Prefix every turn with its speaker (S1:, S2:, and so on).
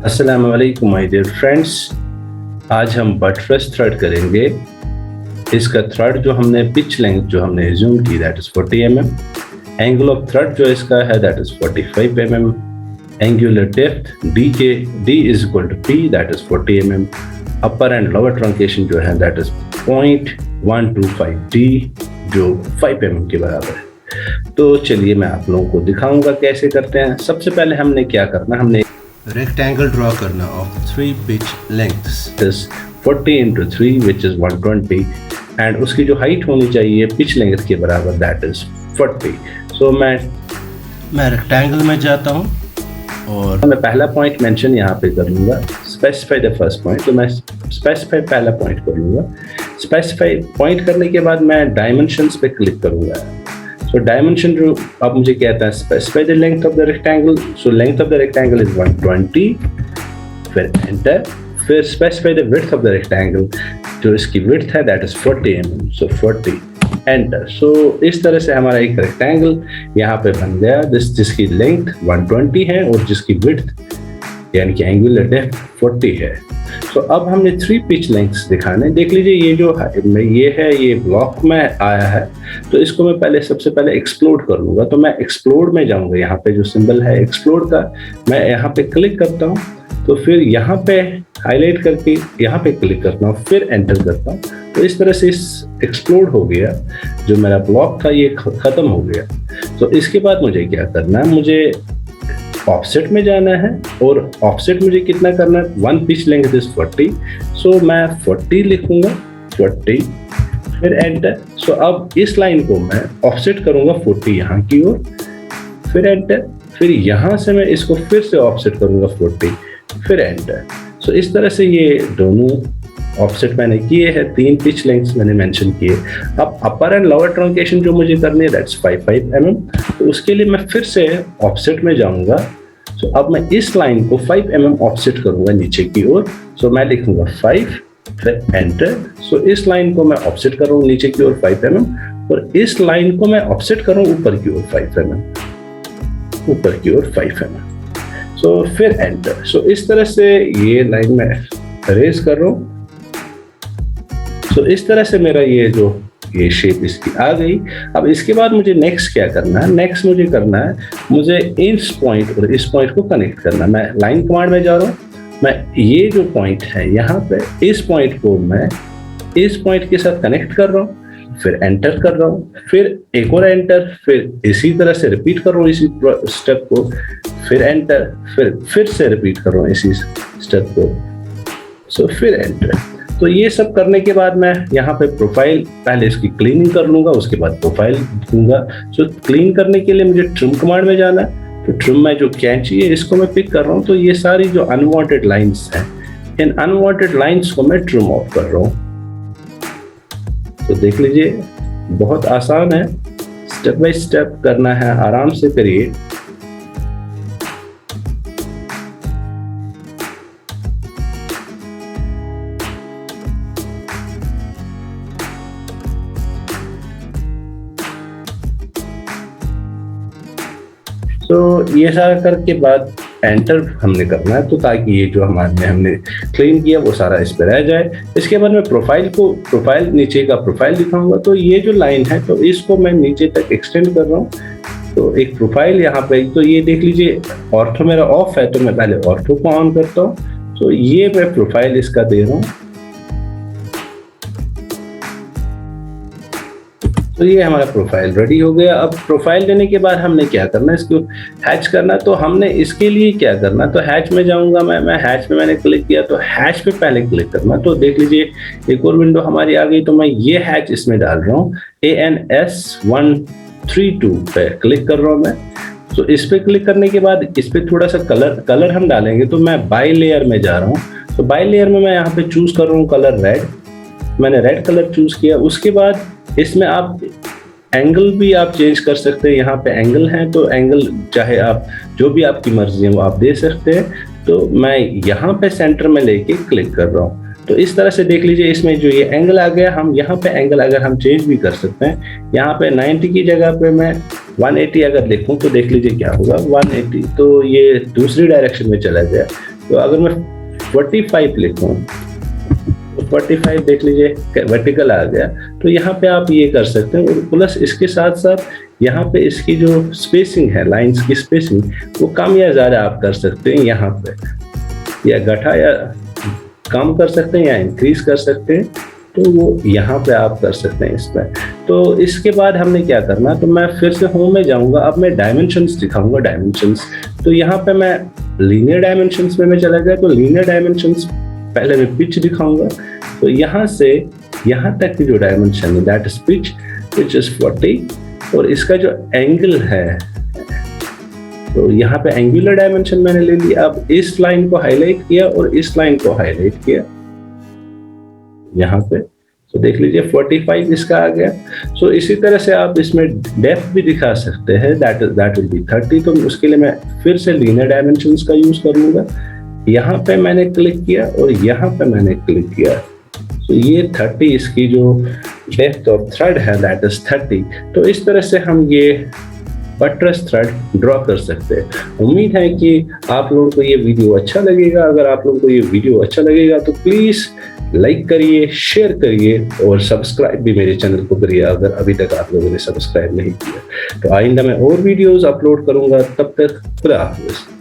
S1: अस्सलाम वालेकुम my dear friends. आज हम बटरफ्लाई थ्रेड करेंगे। इसका थ्रेड जो हमने पिच लेंथ जो हमने एज्यूम की that is 40 mm। Angle of thread जो इसका है that is 45 mm। Angular depth D is equal to P that is 40 mm। Upper and lower truncation जो है दैट इज 0.125 डी जो 5 mm के बराबर है। तो चलिए मैं आप लोगों को दिखाऊंगा कैसे करते हैं। सबसे पहले हमने क्या करना, हमने रेक्टेंगल ड्रॉ करना of 3 pitch lengths this 40 into 3 which is 120 and उसकी जो हाइट होनी चाहिए पिच लेंथ के बराबर दैट इज 40। सो मैं रेक्टेंगल में जाता हूँ और मैं पहला पॉइंट मेंशन यहाँ पे कर लूँगा, स्पेसिफाई द फर्स्ट पॉइंट। तो मैं स्पेसिफाई पहला पॉइंट कर लूँगा। स्पेसिफाई पॉइंट करने के बाद मैं डायमेंशंस पे क्लिक करूँगा। So dimension जो अब मुझे कहता है specify the length of the rectangle, so length of the rectangle is 120, फिर enter, फिर specify the width of the rectangle, जो इसकी width है that is 40 mm, so 40, enter। so इस तरह से हमारा एक rectangle यहाँ पे बन गया जिसकी length 120 है और जिसकी width यानी कि angular depth 40 है। तो अब हमने 3 पिच लेंथ्स दिखाने। देख लीजिए ये जो है ये ब्लॉक में आया है, तो इसको मैं पहले सबसे पहले एक्सप्लोड कर लूँगा। तो मैं एक्सप्लोड में जाऊँगा, यहाँ पे जो सिंबल है एक्सप्लोड का मैं यहाँ पे क्लिक करता हूँ, तो फिर यहाँ पे हाईलाइट करके यहाँ पे क्लिक करता हूँ, फिर एंटर करता हूँ। तो इस तरह से इस एक्सप्लोड हो गया, जो मेरा ब्लॉक था ये ख़त्म हो गया। तो इसके बाद मुझे क्या करना है, मुझे ऑफसेट में जाना है और ऑफसेट मुझे कितना करना है, 1 पिच लेंथ इज 40, सो मैं 40 लिखूंगा 40, फिर एंटर। सो अब इस लाइन को मैं ऑफसेट करूंगा 40 यहाँ की ओर, फिर एंटर। फिर यहाँ से मैं इसको फिर से ऑफसेट करूंगा 40, फिर एंटर। सो इस तरह से ये दोनों ऑफसेट मैंने किए हैं, 3 पिच लेंथ्स मैंने मेंशन किए। अब अपर एंड लोअर ट्रंकेशन जो मुझे करनी है दैट्स 5 mm। तो उसके लिए मैं फिर से ऑफसेट में जाऊंगा। तो अब मैं इस लाइन को 5 mm ऑफसेट करूंगा नीचे की ओर। सो मैं लिखूंगा 5, फिर एंटर। सो इस लाइन को मैं ऑफसेट करूंगा नीचे की ओर 5 mm और इस लाइन को मैं ऑफसेट करूँ ऊपर की ओर 5 mm, ऊपर की ओर 5 mm। सो फिर एंटर। सो इस तरह से ये लाइन मैं रेज कर रहा हूँ। तो इस तरह से मेरा ये शेप इसकी आ गई। अब इसके बाद मुझे नेक्स्ट क्या करना है, नेक्स्ट मुझे करना है, मुझे इस पॉइंट और इस पॉइंट को कनेक्ट करना। मैं लाइन कमांड में जा रहा हूँ, मैं ये जो पॉइंट है यहाँ पे इस पॉइंट को मैं इस पॉइंट के साथ कनेक्ट कर रहा हूँ, फिर एंटर कर रहा हूँ, फिर एक और एंटर, फिर इसी तरह से रिपीट कर रहा हूँ इसी स्टेप को, फिर एंटर, फिर से रिपीट कर रहा हूँ इसी स्टेप को, सो फिर एंटर। तो ये सब करने के बाद मैं यहाँ पे प्रोफाइल पहले इसकी क्लीनिंग कर लूँगा, उसके बाद प्रोफाइल दूंगा। सो क्लीन करने के लिए मुझे ट्रिम कमांड में जाना है। तो ट्रिम में जो कैंची है इसको मैं पिक कर रहा हूँ। तो ये सारी जो अनवांटेड लाइंस हैं, इन अनवांटेड लाइंस को मैं ट्रिम ऑफ कर रहा हूँ। तो देख लीजिए बहुत आसान है, स्टेप बाय स्टेप करना है, आराम से करिए। तो ये सारा करके बाद एंटर हमने करना है, तो ताकि ये जो हमने क्लीन किया वो सारा इस पर रह जाए। इसके बाद मैं प्रोफाइल नीचे का प्रोफाइल दिखाऊंगा। तो ये जो लाइन है तो इसको मैं नीचे तक एक्सटेंड कर रहा हूँ। तो एक प्रोफाइल यहाँ पे, तो ये देख लीजिए ऑर्थो मेरा ऑफ है, तो मैं पहले ऑर्थो को ऑन करता हूँ। तो ये मैं प्रोफाइल इसका दे रहा हूँ। तो ये हमारा प्रोफाइल रेडी हो गया। अब प्रोफाइल देने के बाद हमने क्या करना है, इसको हैच करना। तो हमने इसके लिए क्या करना, तो हैच में जाऊंगा मैं हैच में मैंने क्लिक किया, तो हैच पे पहले क्लिक करना। तो देख लीजिए एक और विंडो हमारी आ गई। तो मैं ये हैच इसमें डाल रहा हूँ, ANS132 पे क्लिक कर रहा हूँ मैं। तो इस पे क्लिक करने के बाद इस पे थोड़ा सा कलर हम डालेंगे। तो मैं बाई लेयर में जा रहा हूँ। तो बाई लेयर में मैं यहाँ पे चूज कर रहा हूँ कलर रेड, मैंने रेड कलर चूज किया। उसके बाद इसमें आप एंगल भी आप चेंज कर सकते हैं। यहाँ पे एंगल है तो एंगल चाहे आप जो भी आपकी मर्जी है वो आप दे सकते हैं। तो मैं यहाँ पे सेंटर में लेके क्लिक कर रहा हूँ। तो इस तरह से देख लीजिए इसमें जो ये एंगल आ गया, हम यहाँ पे एंगल अगर हम चेंज भी कर सकते हैं। यहाँ पे 90 की जगह पे मैं 180 अगर लिखूँ तो देख लीजिए क्या होगा 180, तो ये दूसरी डायरेक्शन में चला गया। तो अगर मैं 45 लिखूं, 45 देख लीजिए वर्टिकल आ गया। तो यहाँ पे आप ये कर सकते हैं, और प्लस इसके साथ साथ यहाँ पे इसकी जो स्पेसिंग है, लाइंस की स्पेसिंग, वो कम या ज़्यादा आप कर सकते हैं यहाँ पे, या घटा या कम कर सकते हैं या इंक्रीज कर सकते हैं। तो वो यहाँ पे आप कर सकते हैं इस पर। तो इसके बाद हमने क्या करना, तो मैं फिर से होम में जाऊँगा। अब मैं डायमेंशंस दिखाऊंगा, डायमेंशंस। तो यहाँ पे मैं लीनियर डायमेंशंस में मैं चला गया। तो लीनियर डायमेंशंस पहले मैं पिच दिखाऊंगा। तो यहाँ से यहाँ तक की जो डायमेंशन है दैट इज पिच इज 40, और इसका जो एंगल है, तो यहाँ पे एंगुलर डायमेंशन मैंने ले लिया। अब इस लाइन को हाईलाइट किया और इस लाइन को हाईलाइट किया यहाँ पे। तो देख लीजिए 45 इसका आ गया। सो इसी तरह से आप इसमें डेप्थ भी दिखा सकते हैं, दैट विल बी 30। तो उसके लिए मैं फिर से लीनियर डायमेंशंस का यूज करूंगा। यहाँ पे मैंने क्लिक किया और यहाँ पे मैंने क्लिक किया। तो ये 30 इसकी जो डेप्थ ऑफ थ्रेड है दैट इज 30। तो इस तरह से हम ये बटरफ्लाई थ्रेड ड्रॉ कर सकते हैं। उम्मीद है कि आप लोगों को ये वीडियो अच्छा लगेगा। अगर आप लोगों को ये वीडियो अच्छा लगेगा तो प्लीज लाइक करिए, शेयर करिए और सब्सक्राइब भी मेरे चैनल को करिए अगर अभी तक आप लोगों ने सब्सक्राइब नहीं किया। तो आइंदा मैं और वीडियोस अपलोड करूंगा। तब तक खुदा हाफिज़।